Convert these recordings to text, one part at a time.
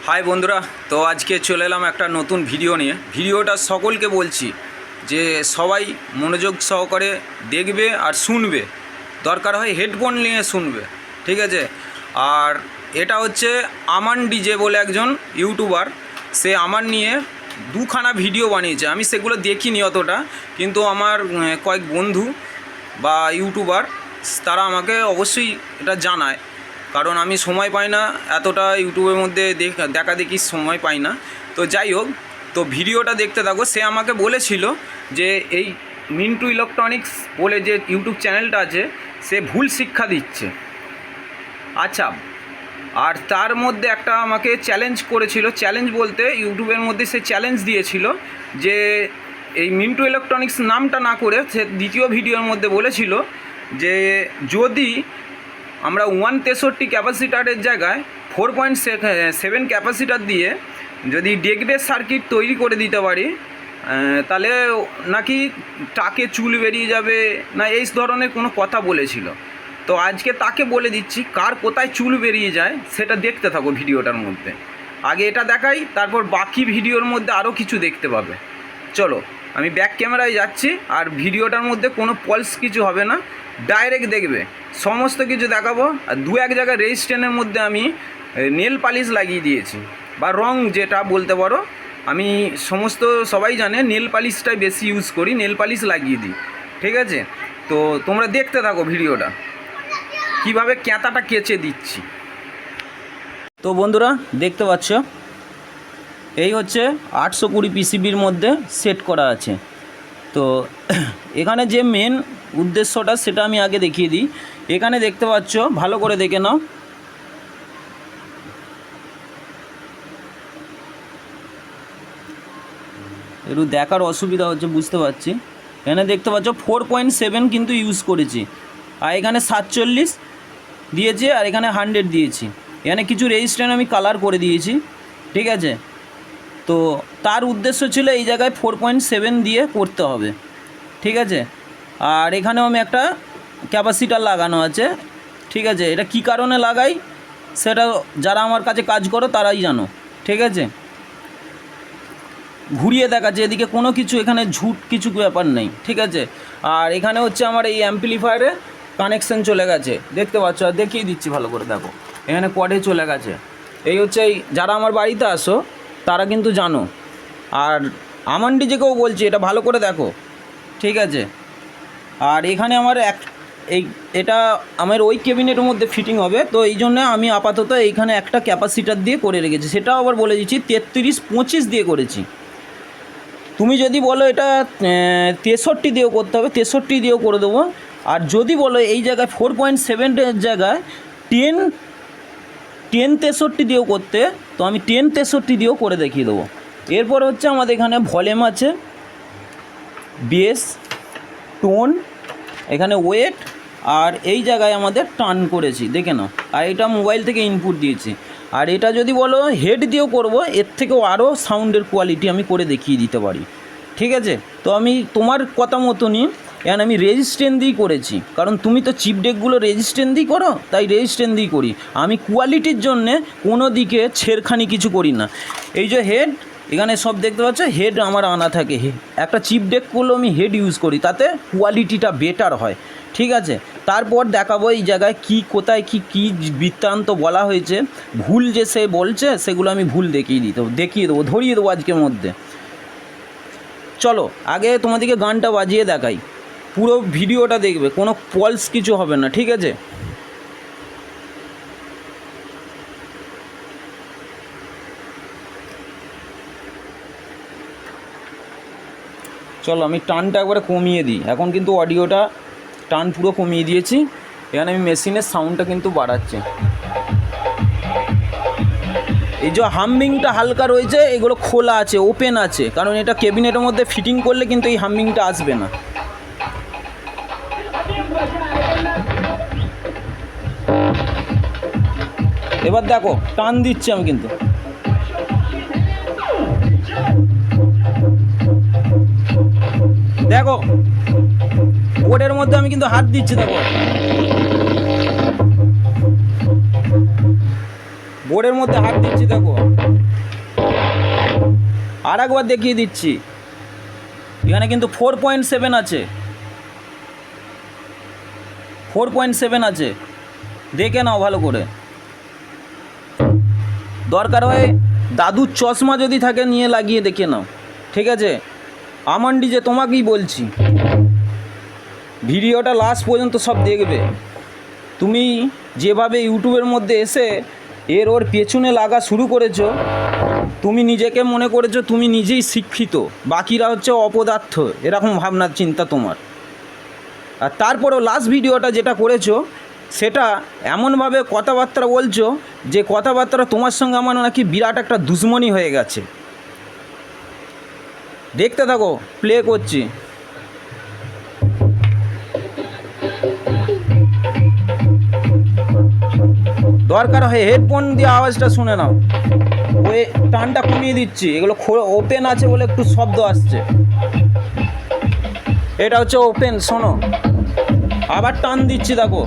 High বন্ধুরা, তো আজকে চলে এলাম একটা নতুন ভিডিও নিয়ে। ভিডিওটা সকলকে বলছি যে সবাই মনোযোগ সহকারে দেখবে আর শুনবে, দরকার হয় হেডফোন নিয়ে শুনবে, ঠিক আছে। আর এটা হচ্ছে আমান ডিজে বলে একজন ইউটিউবার, সে আমার নিয়ে দুখানা ভিডিও বানিয়েছে। আমি সেগুলো দেখিনি অতটা, কিন্তু আমার কয়েক বন্ধু বা ইউটিউবার তারা আমাকে অবশ্যই এটা জানায়, কারণ আমি সময় পাই না এতটা ইউটিউবের মধ্যে দেখা দেখি সময় পাই না। তো যাই হোক, তো ভিডিওটা দেখতে থাকো। সে আমাকে বলেছিল যে এই মিন্টু ইলেকট্রনিক্স বলে যে ইউটিউব চ্যানেলটা আছে, সে ভুল শিক্ষা দিচ্ছে। আচ্ছা, আর তার মধ্যে একটা আমাকে চ্যালেঞ্জ করেছিল। চ্যালেঞ্জ বলতে ইউটিউবের মধ্যে সে চ্যালেঞ্জ দিয়েছিল যে এই মিন্টু ইলেকট্রনিক্স নামটা না করে সে দ্বিতীয় ভিডিওর মধ্যে বলেছিল যে যদি আমরা 163 ক্যাপাসিটারের জায়গায় 4.7 ক্যাপাসিটার দিয়ে যদি ডেকবেস সার্কিট তৈরি করে দিতে পারি, তাহলে নাকি টাকে চুল বেরিয়ে যাবে না, এই ধরনের কোনো কথা বলেছিল। তো আজকে তাকে বলে দিচ্ছি কার কোথায় চুল বেরিয়ে যায় সেটা দেখতে থাকো ভিডিওটার মধ্যে। আগে এটা দেখাই, তারপর বাকি ভিডিওর মধ্যে আরও কিছু দেখতে পাবে। চলো, আমি ব্যাক ক্যামেরায় যাচ্ছি, আর ভিডিওটার মধ্যে কোনো পলস কিছু হবে না, ডাইরেক্ট দেখবে, সমস্ত কিছু দেখাবো। আর দু এক জায়গায় রেজিস্ট্যান্টের মধ্যে আমি নেল পালিশ লাগিয়ে দিয়েছি, বা রং যেটা বলতে পারো। আমি সমস্ত সবাই জানে নেল পালিশটাই বেশি ইউজ করি, নেল পালিশ লাগিয়ে দিই, ঠিক আছে। তো তোমরা দেখতে থাকো ভিডিওটা, কিভাবে ক্যাঁতাটা কেচে দিচ্ছি। তো বন্ধুরা দেখতে পাচ্ছ, এই হচ্ছে 820 পিসিবির মধ্যে সেট করা আছে। তো এখানে যে মেন উদ্দেশ্যটা সেটা আমি আগে দেখিয়ে দিই। এখানে দেখতে পাচ্ছ, ভালো করে দেখে নাও। একটু দেখার অসুবিধা হচ্ছে, বুঝতে পারছি। এখানে দেখতে পাচ্ছ 4.7 কিন্তু ইউজ করেছি, আর এখানে 47 দিয়েছে, আর এখানে 100 দিয়েছি। এখানে কিছু রেজিস্ট্যান্ট আমি কালার করে দিয়েছি, ঠিক আছে। তো তার উদ্দেশ্য ছিল এই জায়গায় 4.7 দিয়ে করতে হবে, ঠিক আছে। আর এখানেও আমি একটা ক্যাপাসিটার লাগানো আছে, ঠিক আছে। এটা কি কারণে লাগাই সেটা যারা আমার কাছে কাজ করো তারাই জানো, ঠিক আছে। ঘুরিয়ে দেখাচ্ছে, এদিকে কোনো কিছু এখানে ঝুট কিছু ব্যাপার নেই, ঠিক আছে। আর এখানে হচ্ছে আমার এই অ্যাম্পলিফায়ারে কানেকশান চলে গেছে, দেখতে পাচ্ছ। আর দেখিয়ে দিচ্ছি ভালো করে দেখো, এখানে কোয়াডে চলে গেছে। এই হচ্ছে এই যারা আমার বাড়িতে আসো তারা কিন্তু জানো। আর আমান ডিজেকেও বলছি এটা ভালো করে দেখো, ঠিক আছে। আর এখানে আমার এটা আমার ওই ক্যাবিনেটের মধ্যে ফিটিং হবে, তো এই জন্য আমি আপাতত এইখানে একটা ক্যাপাসিটার দিয়ে করে রেখেছি। সেটাও আবার বলে দিচ্ছি 33-25 দিয়ে করেছি। তুমি যদি বলো এটা 63 দিয়েও করতে হবে, 63 দিয়েও করে দেবো। আর যদি বলো এই জায়গায় 4.7 জায়গায় 10 63 দিয়েও করতে, তো আমি 1063 দিয়েও করে দেখিয়ে দেবো। এরপর হচ্ছে আমাদের এখানে ভলিউম আছে, বেস, টোন, এখানে ওয়েট, আর এই জায়গায় আমাদের টার্ন করেছি, দেখে নাও। আর এটা মোবাইল থেকে ইনপুট দিয়েছি। আর এটা যদি বলো হেড দিয়েও করব, এর থেকেও আরও সাউন্ডের কোয়ালিটি আমি করে দেখিয়ে দিতে পারি, ঠিক আছে। তো আমি তোমার কথা মতনই এখন আমি রেজিস্ট্যান্ট দিয়েই করেছি, কারণ তুমি তো চিপ ডেকগুলো রেজিস্ট্যান্ট দিয়েই করো, তাই রেজিস্ট্যান্ট দিয়েই করি। আমি কোয়ালিটির জন্যে কোনো দিকে ছেড়খানি কিছু করি না। এই যে হেড, এখানে সব দেখতে পাচ্ছ হেড আমার আনা থাকে। একটা চিপ ডেকগুলো আমি হেড ইউজ করি, তাতে কোয়ালিটিটা বেটার হয়, ঠিক আছে। তারপর দেখাবো এই জায়গায় কি কোথায় কি বৃত্তান্ত বলা হয়েছে, ভুল যে সে বলছে সেগুলো আমি ভুল দেখিয়ে দেবো, ধরিয়ে দেবো আজকের মধ্যে। চলো আগে তোমাদেরকে গানটা বাজিয়ে দেখাই, পুরো ভিডিওটা দেখবে, কোনো পলস কিছু হবে না, ঠিক আছে। চলো আমি টানটা একবারে কমিয়ে দিই। এখন কিন্তু অডিওটা টান পুরো কমিয়ে দিয়েছি। এখানে আমি মেশিনের সাউন্ডটা কিন্তু বাড়াচ্ছি। এই যে হামিংটা হালকা রয়েছে, এগুলো খোলা আছে, ওপেন আছে, কারণ এটা ক্যাবিনেটের মধ্যে ফিটিং করলে কিন্তু এই হামিংটা আসবে না। এবার দেখো টান দিচ্ছি আমি কিন্তু, দেখো বোর্ডের মধ্যে আমি কিন্তু হাত দিচ্ছি, দেখো বোর্ডের মধ্যে হাত দিচ্ছি, দেখো। আর একবার দেখিয়ে দিচ্ছি, এখানে কিন্তু 4.7 আছে, 4.7 আছে, দেখে নাও ভালো করে। দরকার হয় দাদুর চশমা যদি থাকে নিয়ে লাগিয়ে দেখে নাও, ঠিক আছে? আমান ডিজে তোমাকেই বলছি, ভিডিওটা লাস্ট পর্যন্ত সব দেখবে। তুমি যেভাবে ইউটিউবের মধ্যে এসে ওর পেছনে লাগা শুরু করেছো, তুমি নিজেকে মনে করেছো তুমি নিজেই শিক্ষিত, বাকিরা হচ্ছে অপদার্থ, এরকম ভাবনার চিন্তা তোমার। আর তারপরেও লাস্ট ভিডিওটা যেটা করেছো সেটা এমনভাবে কথাবার্তা বলছো যে কথাবার্তা তোমার সঙ্গে আমার নাকি বিরাট একটা দুশ্মনী হয়ে গেছে। দেখতে থাকো, প্লে করছি। দরকার হয় হেডফোন দিয়ে আওয়াজটা শুনে নাও, ওই টানটা কমিয়ে দিচ্ছি, এগুলো ওপেন আছে বলে একটু শব্দ আসছে। এটা হচ্ছে ওপেন, শোনো, আবার টান দিচ্ছি, দেখো।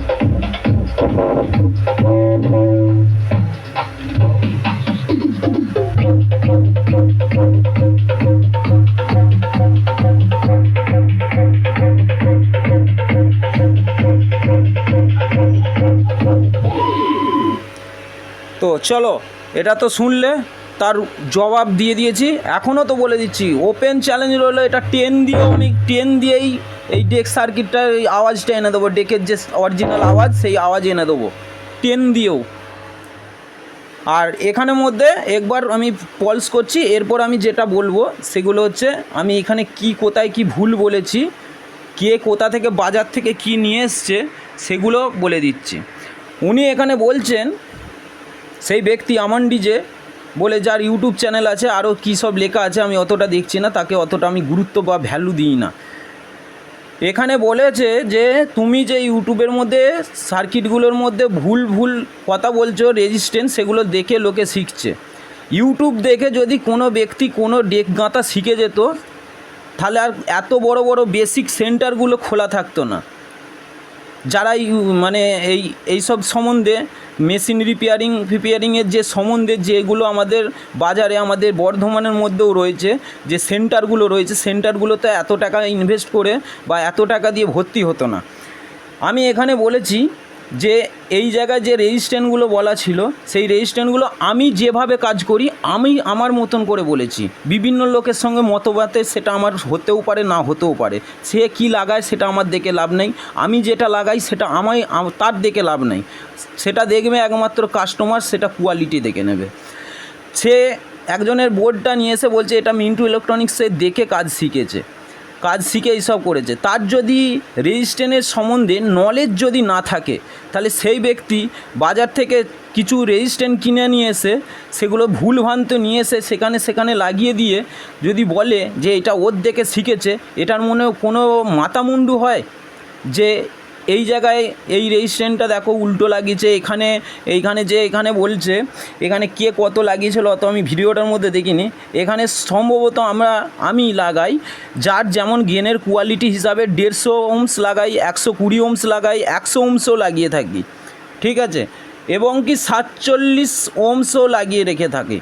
তো চলো, এটা তো শুনলে, তার জবাব দিয়ে দিয়েছি। এখনও তো বলে দিচ্ছি, ওপেন চ্যালেঞ্জ রইলো, এটা 10 দিয়েও আমি 10 দিয়েই এই ডেক সার্কিটটার এই আওয়াজটা এনে দেবো, ডেকের যে অরিজিনাল আওয়াজ সেই আওয়াজ এনে দেবো 10 দিয়েও। আর এখানের মধ্যে একবার আমি পলস করছি, এরপর আমি যেটা বলবো সেগুলো হচ্ছে আমি এখানে কি কোথায় কি ভুল বলেছি, কে কোথা থেকে বাজার থেকে কি নিয়ে এসছে সেগুলো বলে দিচ্ছি। উনি এখানে বলছেন, সেই ব্যক্তি আমান ডিজে বলে, যার ইউটিউব চ্যানেল আছে, আরও কী সব লেখা আছে আমি অতটা দেখছি না, তাকে অতটা আমি গুরুত্ব বা ভ্যালু দিই না। এখানে বলেছে যে তুমি যে ইউটিউবের মধ্যে সার্কিটগুলোর মধ্যে ভুল ভুল কথা বলছো, রেজিস্ট্যান্স, সেগুলো দেখে লোকে শিখছে। ইউটিউব দেখে যদি কোনো ব্যক্তি কোনো ডেক গাঁথা শিখে যেত, তাহলে আর এত বড় বড় বেসিক সেন্টারগুলো খোলা থাকতো না। যারা মানে এই সব সম্বন্ধে মেশিন রিপেয়ারিংয়ের যে সম্বন্ধে যেগুলো আমাদের বাজারে, আমাদের বর্ধমানের মধ্যেও রয়েছে, যে সেন্টারগুলো রয়েছে, সেন্টারগুলোতে এত টাকা ইনভেস্ট করে বা এত টাকা দিয়ে ভর্তি হতো না। আমি এখানে বলেছি যে এই জায়গায় যে রেজিস্ট্যান্টগুলো বলা ছিল, সেই রেজিস্ট্যান্টগুলো আমি যেভাবে কাজ করি আমি আমার মতন করে বলেছি। বিভিন্ন লোকের সঙ্গে মতবাদে সেটা আমার হতেও পারে, না হতেও পারে। সে কি লাগায় সেটা আমার দেখে লাভ নেই, আমি যেটা লাগাই সেটা তার দেখে লাভ নেই। সেটা দেখবে একমাত্র কাস্টমার, সেটা কোয়ালিটি দেখে নেবে। সে একজনের বোর্ডটা নিয়ে এসে বলছে এটা মিন্টু ইলেকট্রনিক্সে দেখে কাজ শিখেছে, কাজ শিখে এইসব করেছে। তার যদি রেজিস্ট্যান্টের সম্বন্ধে নলেজ যদি না থাকে, তাহলে সেই ব্যক্তি বাজার থেকে কিছু রেজিস্ট্যান্ট কিনে নিয়ে এসে সেগুলো ভুলভ্রান্ত নিয়ে এসে সেখানে লাগিয়ে দিয়ে যদি বলে যে এটা ওর দেখে শিখেছে, এটার মনেও কোনো মাথামুন্ডু হয় যে এই জায়গায় এই রেজিস্ট্যান্টটা দেখো উল্টো লাগিয়েছে, এখানে বলছে এখানে কে কত লাগিয়েছিল অত আমি ভিডিওটার মধ্যে দেখিনি। এখানে সম্ভবত আমি লাগাই যার যেমন গেনের কোয়ালিটি হিসাবে 150 ওহমস লাগাই, 120 ওহমস লাগাই, 100 ওহমসও লাগিয়ে থাকি, ঠিক আছে, এবং কি 47 ওহমসও লাগিয়ে রেখে থাকি,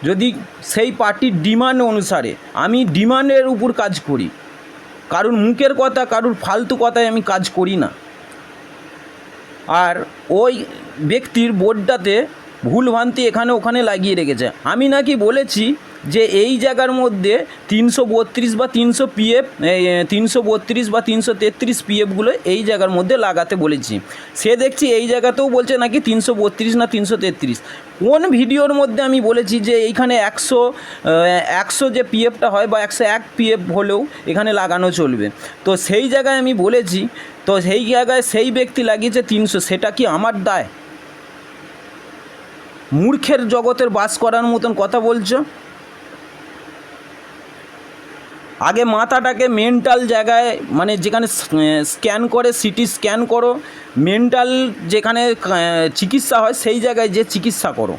যদি সেই পার্টির ডিমান্ড অনুসারে। আমি ডিমান্ডের উপর কাজ করি, কারুর মুখের কথা, কারুর ফালতু কথায় আমি কাজ করি না। আর ওই ব্যক্তির বোর্ডটাতে ভুলভ্রান্তি এখানে ওখানে লাগিয়ে রেখেছে। আমি নাকি বলেছি যে এই জায়গার মধ্যে 332 বা 300 পিএফ, 332 বা 333 পিএফগুলো এই জায়গার মধ্যে লাগাতে বলেছি। সে দেখছি এই জায়গাতেও বলছে নাকি 332 না 333। কোন ভিডিওর মধ্যে আমি বলেছি যে এইখানে 100 যে পিএফটা হয় বা 101 পিএফ হলেও এখানে লাগানো চলবে? তো সেই জায়গায় আমি বলেছি, তো সেই জায়গায় সেই ব্যক্তি লাগিয়েছে 300, সেটা কি আমার দায়? মূর্খের জগতের বাস করার মতন কথা বলছো। আগে মাথাটাকে মেন্টাল জায়গায়, মানে যেখানে স্ক্যান করে, সিটি স্ক্যান করো, মেন্টাল যেখানে চিকিৎসা হয় সেই জায়গায় যে চিকিৎসা করো।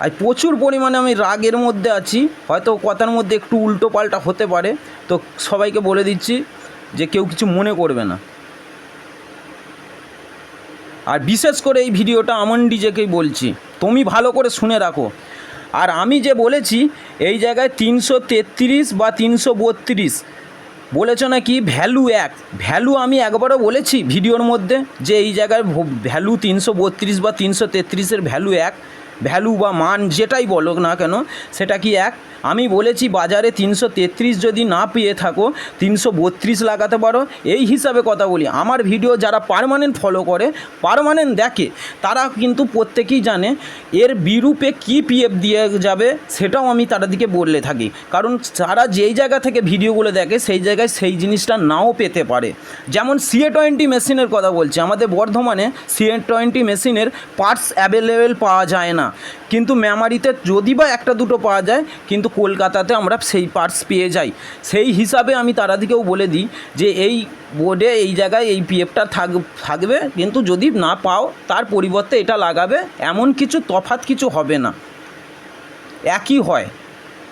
আর প্রচুর পরিমাণে আমি রাগের মধ্যে আছি, হয়তো কথার মধ্যে একটু উল্টো পাল্টা হতে পারে, তো সবাইকে বলে দিচ্ছি যে কেউ কিছু মনে করবে না। আর বিশেষ করে এই ভিডিওটা আমান ডিজেকেই বলছি, তুমি ভালো করে শুনে রাখো। আর আমি যে বলেছি এই জায়গায় 333 বা 332 বলেছ নাকি ভ্যালু এক, ভ্যালু আমি একবারও বলেছি ভিডিওর মধ্যে যে এই জায়গায় ভ্যালু 332 বা 333-এর ভ্যালু এক, ভ্যালু বা মান যেটাই বলো না কেন সেটা কি এক? আমি বলেছি বাজারে 333 যদি না পেয়ে থাকো 332 লাগাতে পারো, এই হিসাবে কথা বলি। আমার ভিডিও যারা পার্মানেন্ট ফলো করে, পার্মানেন্ট দেখে, তারা কিন্তু প্রত্যেকেই জানে এর বিরূপে কী পিএফ দিয়ে যাবে সেটাও আমি তাদেরকে বললে থাকি, কারণ তারা যেই জায়গা থেকে ভিডিওগুলো দেখে সেই জায়গায় সেই জিনিসটা নাও পেতে পারে। যেমন CA20 মেশিনের কথা বলছি, আমাদের বর্ধমানে CA20 মেশিনের পার্টস অ্যাভেলেবেল পাওয়া যায় না, কিন্তু মেমারিতে যদি বা একটা দুটো পাওয়া যায়, কিন্তু কলকাতাতে আমরা সেই পার্টস পেয়ে যাই। সেই হিসাবে আমি তারাদিকেও বলে দিই যে এই বোর্ডে এই জায়গায় এই পিএফটা থাকবে, কিন্তু যদি না পাও তার পরিবর্তে এটা লাগাবে, এমন কিছু তফাৎ কিছু হবে না, একই হয়।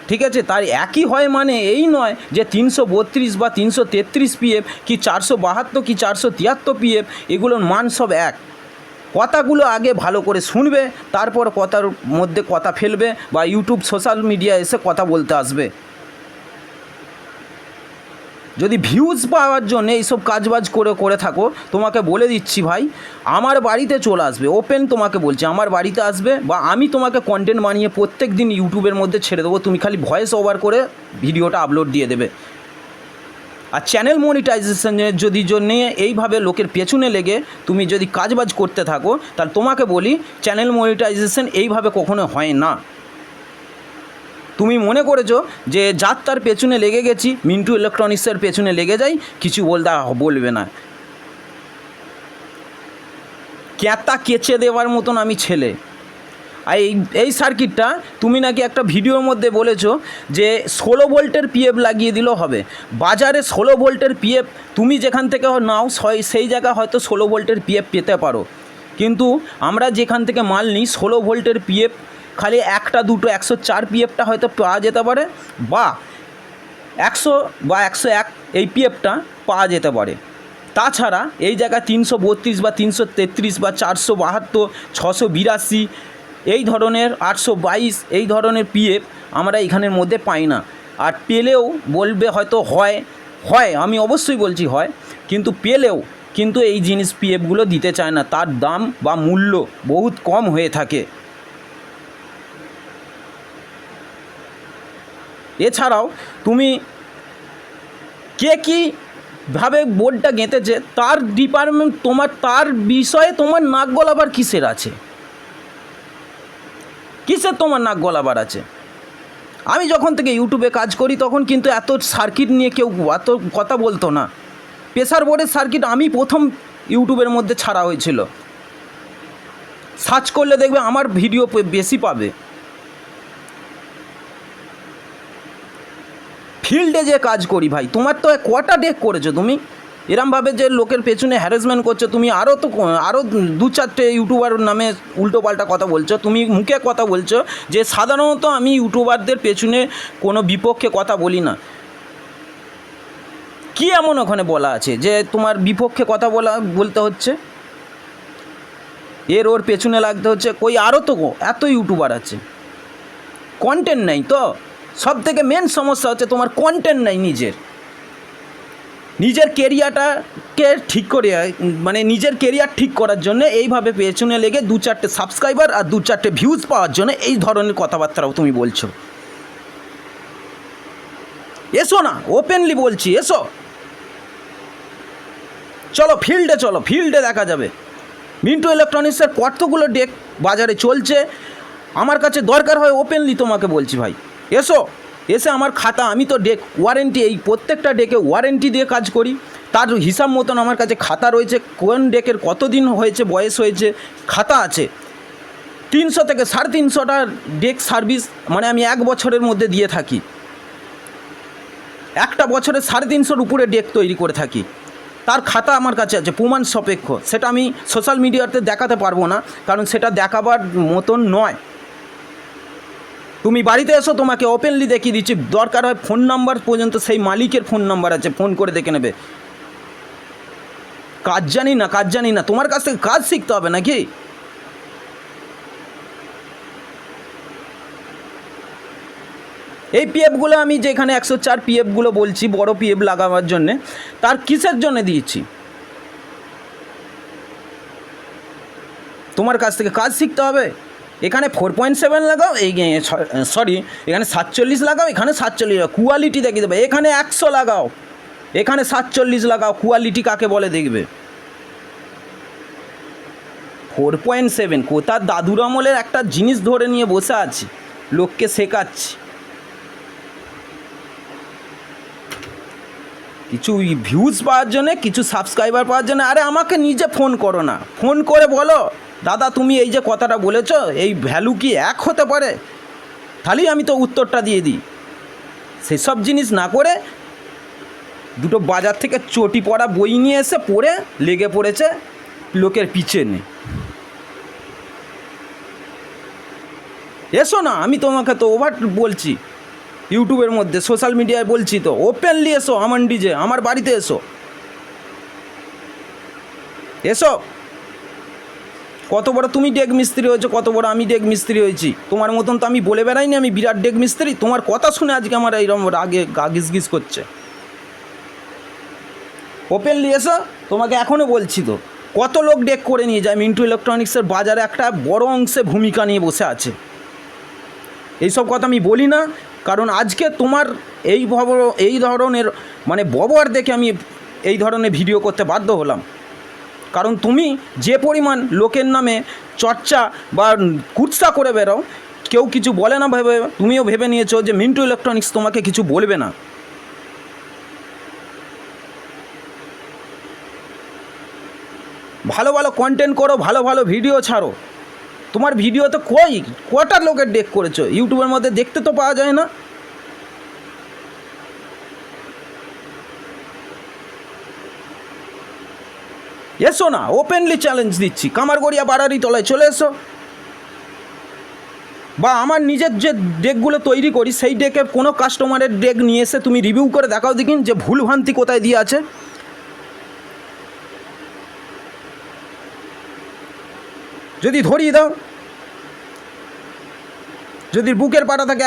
ঠিক আছে, তার একই হয় মানে এই নয় যে 332 বা 333 পিএফ কি 472 কি 473 পিএফ, এগুলোর মান সব এক। কথাগুলো আগে ভালো করে শুনবে, তারপর কথার মধ্যে কথা ফেলবে বা ইউটিউব সোশ্যাল মিডিয়া এসে কথা বলতে আসবে। যদি ভিউজ পাওয়ার জন্য এইসব কাজবাজ করে থাকো, তোমাকে বলে দিচ্ছি ভাই, আমার বাড়িতে চলে আসবে, ওপেন তোমাকে বলছি, আমার বাড়িতে আসবে, বা আমি তোমাকে কন্টেন্ট বানিয়ে প্রত্যেক দিন ইউটিউবের মধ্যে ছেড়ে দেবো, তুমি খালি ভয়েস ওভার করে ভিডিওটা আপলোড দিয়ে দেবে। আর চ্যানেল মনিটাইজেশনের যদি জন্যে এইভাবে লোকের পেছনে লেগে তুমি যদি কাজবাজ করতে থাকো, তাহলে তোমাকে বলি চ্যানেল মনিটাইজেশন এইভাবে কখনো হয় না। তুমি মনে করেছো যে যার তার পেছনে লেগে গেছি, মিন্টু ইলেকট্রনিক্সের পেছনে লেগে যাই, কিছু বলবে না। ক্যাতা কেচে দেওয়ার মতন আমি ছেলে। আর এই সার্কিটটা তুমি নাকি একটা ভিডিওর মধ্যে বলেছো যে 16 ভোল্টের পিএফ লাগিয়ে দিলেও হবে। বাজারে 16 ভোল্টের পিএফ তুমি যেখান থেকে নাও সেই জায়গায় হয়তো 16 ভোল্টের পিএফ পেতে পারো, কিন্তু আমরা যেখান থেকে মাল নিই 16 ভোল্টের পিএফ খালি একটা দুটো 104 পিএফটা হয়তো পাওয়া যেতে পারে, বা 100 বা 101 এই পিএফটা পাওয়া যেতে পারে। তাছাড়া এই জায়গায় 332 বা 333 বা 472, 682 এই ধরনের 822 এই ধরনের পিএফ আমরা এখানের মধ্যে পাই না। আর পেলেও বলবে হয়তো হয় আমি অবশ্যই বলছি হয়, কিন্তু পেলেও কিন্তু এই জিনিস পিএফগুলো দিতে চায় না, তার দাম বা মূল্য বহুত কম হয়ে থাকে। এছাড়াও তুমি কে কীভাবে বোর্ডটা গেঁথেছে তার ডিপার্টমেন্ট, তার বিষয়ে তোমার নাক গলাবার কিসের আছে? কিসের তোমার নাক গলাবার আছে? আমি যখন থেকে ইউটিউবে কাজ করি তখন কিন্তু এত সার্কিট নিয়ে কেউ এত কথা বলতো না। প্রেসার বোর্ডের সার্কিট আমি প্রথম ইউটিউবের মধ্যে ছাড়া হয়েছিল, সার্চ করলে দেখবে আমার ভিডিও বেশি পাবে। ফিল্ডে যে কাজ করি ভাই, তোমার তো কটা ডেক করেছো তুমি? এরমভাবে যে লোকের পেছনে হ্যারাসমেন্ট করছো তুমি, আরও 2-4টে ইউটিউবার নামে উল্টোপাল্টা কথা বলছো, তুমি মুখে কথা বলছো যে সাধারণত আমি ইউটিউবারদের পেছনে কোনো বিপক্ষে কথা বলি না। কি এমন ওখানে বলা আছে যে তোমার বিপক্ষে কথা বলতে হচ্ছে, ওর পেছনে লাগতে হচ্ছে? কই আরও তো এত ইউটিউবার আছে, কন্টেন্ট নেই তো। সব থেকে মেন সমস্যা হচ্ছে তোমার কন্টেন্ট নেই। নিজের কেরিয়ারটাকে ঠিক করে, মানে নিজের কেরিয়ার ঠিক করার জন্য এইভাবে পেছনে লেগে 2-4টে সাবস্ক্রাইবার আর 2-4টে ভিউজ পাওয়ার জন্য এই ধরনের কথাবার্তাও তুমি বলছো। এসো না, ওপেনলি বলছি, এসো, চলো ফিল্ডে দেখা যাবে। মিন্টু ইলেকট্রনিক্সের কতগুলো ডেক বাজারে চলছে, আমার কাছে দরকার হয় ওপেনলি তোমাকে বলছি ভাই, এসে আমার খাতা, আমি তো ডেক ওয়ারেন্টি, এই প্রত্যেকটা ডেকে ওয়ারেন্টি দিয়ে কাজ করি, তার হিসাব মতন আমার কাছে খাতা রয়েছে, কোন ডেকের কতদিন হয়েছে বয়স হয়েছে খাতা আছে। 300 থেকে 350টা ডেক সার্ভিস মানে আমি 1 বছরের মধ্যে দিয়ে থাকি। একটা বছরে 350-এর উপরে ডেক তৈরি করে থাকি, তার খাতা আমার কাছে আছে প্রমাণ সাপেক্ষ। সেটা আমি সোশ্যাল মিডিয়াতে দেখাতে পারবো না, কারণ সেটা দেখাবার মতন নয়। তুমি বাড়িতে এসো, তোমাকে ওপেনলি দেখিয়ে দিচ্ছি, দরকার হয় ফোন নাম্বার পর্যন্ত সেই মালিকের ফোন নাম্বার আছে, ফোন করে দেখে নেবে। কাজ জানি না, তোমার কাছ থেকে কাজ শিখতে হবে নাকি? এই পিএফগুলো আমি যেখানে 104 পিএফগুলো বলছি বড় পিএফ লাগাবার জন্যে, তার কিসের জন্য দিয়েছি? তোমার কাছ থেকে কাজ শিখতে হবে। এখানে 4.7 লাগাও, এই সরি এখানে 47 লাগাও, এখানে 47 লাগাও, কোয়ালিটি দেখিয়ে দেবে। এখানে 100 লাগাও, এখানে 47 লাগাও, কোয়ালিটি কাকে বলে দেখবে। 4.7 কোথার দাদুর আমলের একটা জিনিস ধরে নিয়ে বসে আছি, লোককে শেখাচ্ছি। কিছু ভিউজ পাওয়ার জন্যে, কিছু সাবস্ক্রাইবার পাওয়ার জন্য। আরে আমাকে নিজে ফোন করো না, ফোন করে বলো দাদা তুমি এই যে কথাটা বলেছো এই ভ্যালু কি এক হতে পারে, তাহলেই আমি তো উত্তরটা দিয়ে দিই। সেসব জিনিস না করে দুটো বাজার থেকে চটি পড়া বই নিয়ে এসে পড়ে লেগে পড়েছে লোকের পিছনে। এসো না, আমি তোমাকে তো ওভার বলছি, ইউটিউবের মধ্যে সোশ্যাল মিডিয়ায় বলছি তো, ওপেনলি এসো আমান ডিজে, আমার বাড়িতে এসো, এসো। কত বড় তুমি ডেক মিস্ত্রি হয়েছো, কত বড় আমি ডেক মিস্ত্রি হয়েছি। তোমার মতন তো আমি বলে বেড়াইনি আমি বিরাট ডেক মিস্ত্রি। তোমার কথা শুনে আজকে আমার এইরকম রাগে গা গিস করছে। ওপেনলি এসো, তোমাকে এখনও বলছি তো, কত লোক ডেক করে নিয়ে যায়। মিন্টু ইলেকট্রনিক্সের বাজারে একটা বড় অংশে ভূমিকা নিয়ে বসে আছে। এইসব কথা আমি বলি না, কারণ আজকে তোমার এই ধরনের মানে ব্যবহার দেখে আমি এই ধরনের ভিডিও করতে বাধ্য হলাম। কারণ তুমি যে পরিমাণ লোকের নামে চর্চা বা কুৎসা করে বেরো, কেউ কিছু বলে না ভেবে তুমিও ভেবে নিয়েছো যে মিন্টু ইলেকট্রনিক্স তোমাকে কিছু বলবে না। ভালো ভালো কন্টেন্ট করো, ভালো ভালো ভিডিও ছাড়ো। তোমার ভিডিও তো কটা লোকের ডেক করেছো, ইউটিউবের মধ্যে দেখতে তো পাওয়া যায় না। এসো না, ওপেনলি চ্যালেঞ্জ দিচ্ছি, কামারগড়িয়া বাড়ারি তলায় চলে এসো। বা আমার নিজের যে ডেকগুলো তৈরি করি সেই ডেকে কোনো কাস্টমারের ডেক নিয়ে এসে তুমি রিভিউ করে দেখাও দেখিন যে ভুলভ্রান্তি কোথায় দিয়ে আছে। যদি ধরিয়ে দাও, যদি বুকের পাটা থাকে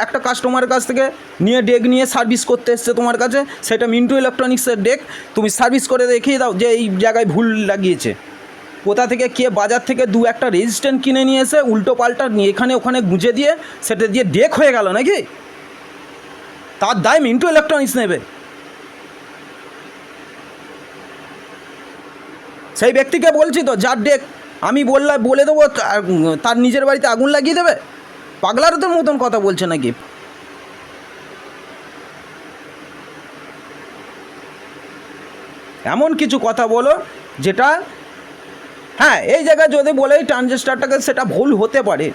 একটা কাস্টমারের কাছ থেকে নিয়ে ডেক নিয়ে সার্ভিস করতে এসছে তোমার কাছে, সেটা মিন্টু ইলেকট্রনিক্সের ডেক, তুমি সার্ভিস করে দেখিয়ে দাও যে এই জায়গায় ভুল লাগিয়েছে। কোথা থেকে কে বাজার থেকে দু একটা রেজিস্ট্যান্ট কিনে নিয়ে এসে উল্টো পাল্টা নিয়ে এখানে ওখানে গুঁজে দিয়ে সেটা দিয়ে ডেক হয়ে গেল নাকি, তার দায় মিন্টু ইলেকট্রনিক্স নেবে। সেই ব্যক্তিকে বলছি তো যার ডেক আমি বলে দেবো তার নিজের বাড়িতে আগুন লাগিয়ে দেবে। পাগলারদের মতন কথা বলছে নাকি? এমন কিছু কথা বলো যেটা, হ্যাঁ এই জায়গায় যদি বলে ট্রানজিস্টারটাকে, সেটা ভুল হতে পারে,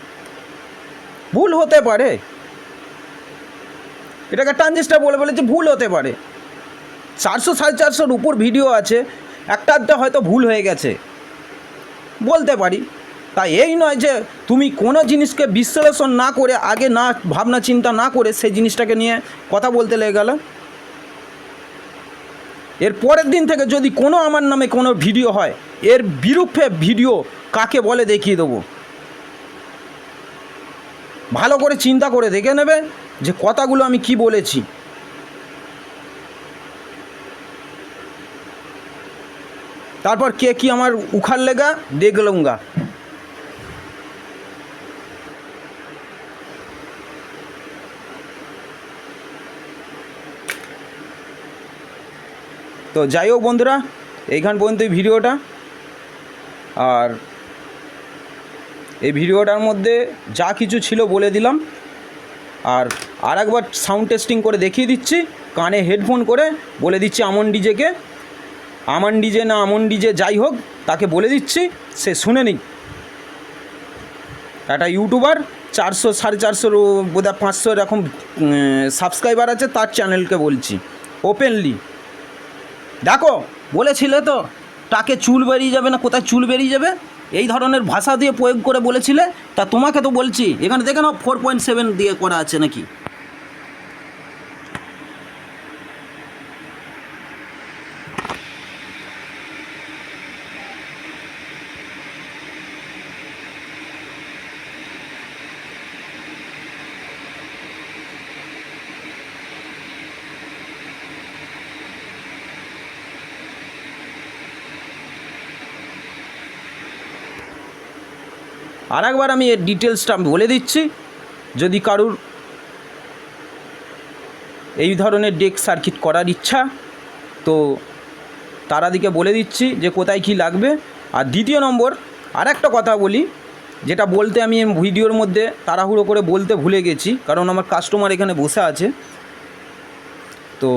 ভুল হতে পারে, এটাকে ট্রানজিস্টার বলেছে ভুল হতে পারে। 400 450 উপর ভিডিও আছে, একটা আধটা হয়তো ভুল হয়ে গেছে বলতে পারি। তাই এই নয় যে তুমি কোনো জিনিসকে বিশ্লেষণ না করে, আগে না ভাবনা চিন্তা না করে সেই জিনিসটাকে নিয়ে কথা বলতে লেগে গেল। এর পরের দিন থেকে যদি কোনো আমার নামে কোনো ভিডিও হয়, এর বিরুদ্ধে ভিডিও কাকে বলে দেখিয়ে দেবো। ভালো করে চিন্তা করে দেখে নেবে যে কথাগুলো আমি কি বলেছি। তারপর কে কি আমার উখাড় লেগা দেখ লুঙ্গা। তো যাই হোক বন্ধুরা, এইখান পর্যন্ত এই ভিডিওটা। আর এই ভিডিওটার মধ্যে যা কিছু ছিল বলে দিলাম। আর একবার সাউন্ড টেস্টিং করে দেখিয়ে দিচ্ছি, কানে হেডফোন করে বলে দিচ্ছি আমন ডিজেকে, আমান ডিজে না আমন ডিজে যাই হোক তাকে বলে দিচ্ছি, সে শুনে নিক। একটা ইউটিউবার 400 450 বোধহয় 500 এরকম সাবস্ক্রাইবার আছে, তার চ্যানেলকে বলছি ওপেনলি। দেখো বলেছিলে তো তাকে চুল বেরিয়ে যাবে না, কোথায় চুল বেরিয়ে যাবে, এই ধরনের ভাষা দিয়ে প্রয়োগ করে বলেছিলে। তা তোমাকে তো বলছি, এখানে দেখে নাও 4.7 দিয়ে করা আছে নাকি। আর একবার আমি এর ডিটেলসটা বলে দিচ্ছি, যদি কারুর এই ধরনের ডেক সার্কিট করার ইচ্ছা তো তারাদিকে বলে দিচ্ছি যে কোথায় কি লাগবে। আর দ্বিতীয় নম্বর আর একটা কথা বলি, যেটা বলতে আমি ভিডিওর মধ্যে তাড়াহুড়ো করে বলতে ভুলে গেছি, কারণ আমার কাস্টমার এখানে বসে আছে। তো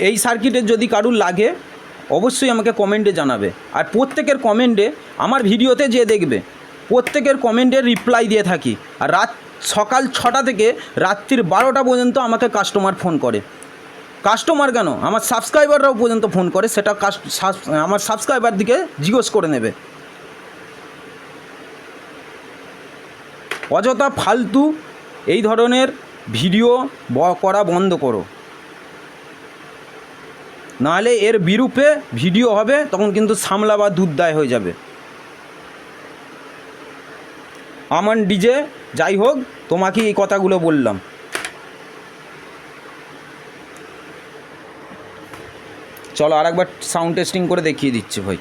এই সার্কিটের যদি কারুর লাগে অবশ্যই আমাকে কমেন্টে জানাবে। আর প্রত্যেকের কমেন্টে, আমার ভিডিওতে যে দেখবে প্রত্যেকের কমেন্টে রিপ্লাই দিয়ে থাকি। আর সকাল 6টা থেকে রাত্রির 12টা পর্যন্ত আমাকে কাস্টমার ফোন করে। কাস্টমার কেন, আমার সাবস্ক্রাইবাররাও পর্যন্ত ফোন করে, সেটা আমার সাবস্ক্রাইবার দিকে জিজ্ঞেস করে নেবে। অযথা ফালতু এই ধরনের ভিডিও করা বন্ধ করো, নাহলে এর বিরূপে ভিডিও হবে, তখন কিন্তু সামলা বা দুধ দায় হয়ে যাবে। আমান ডিজে, যাই হোক, তোমাকে এই কথাগুলো বললাম। চলো আরেকবার সাউন্ড টেস্টিং করে দেখিয়ে দিচ্ছি ভাই।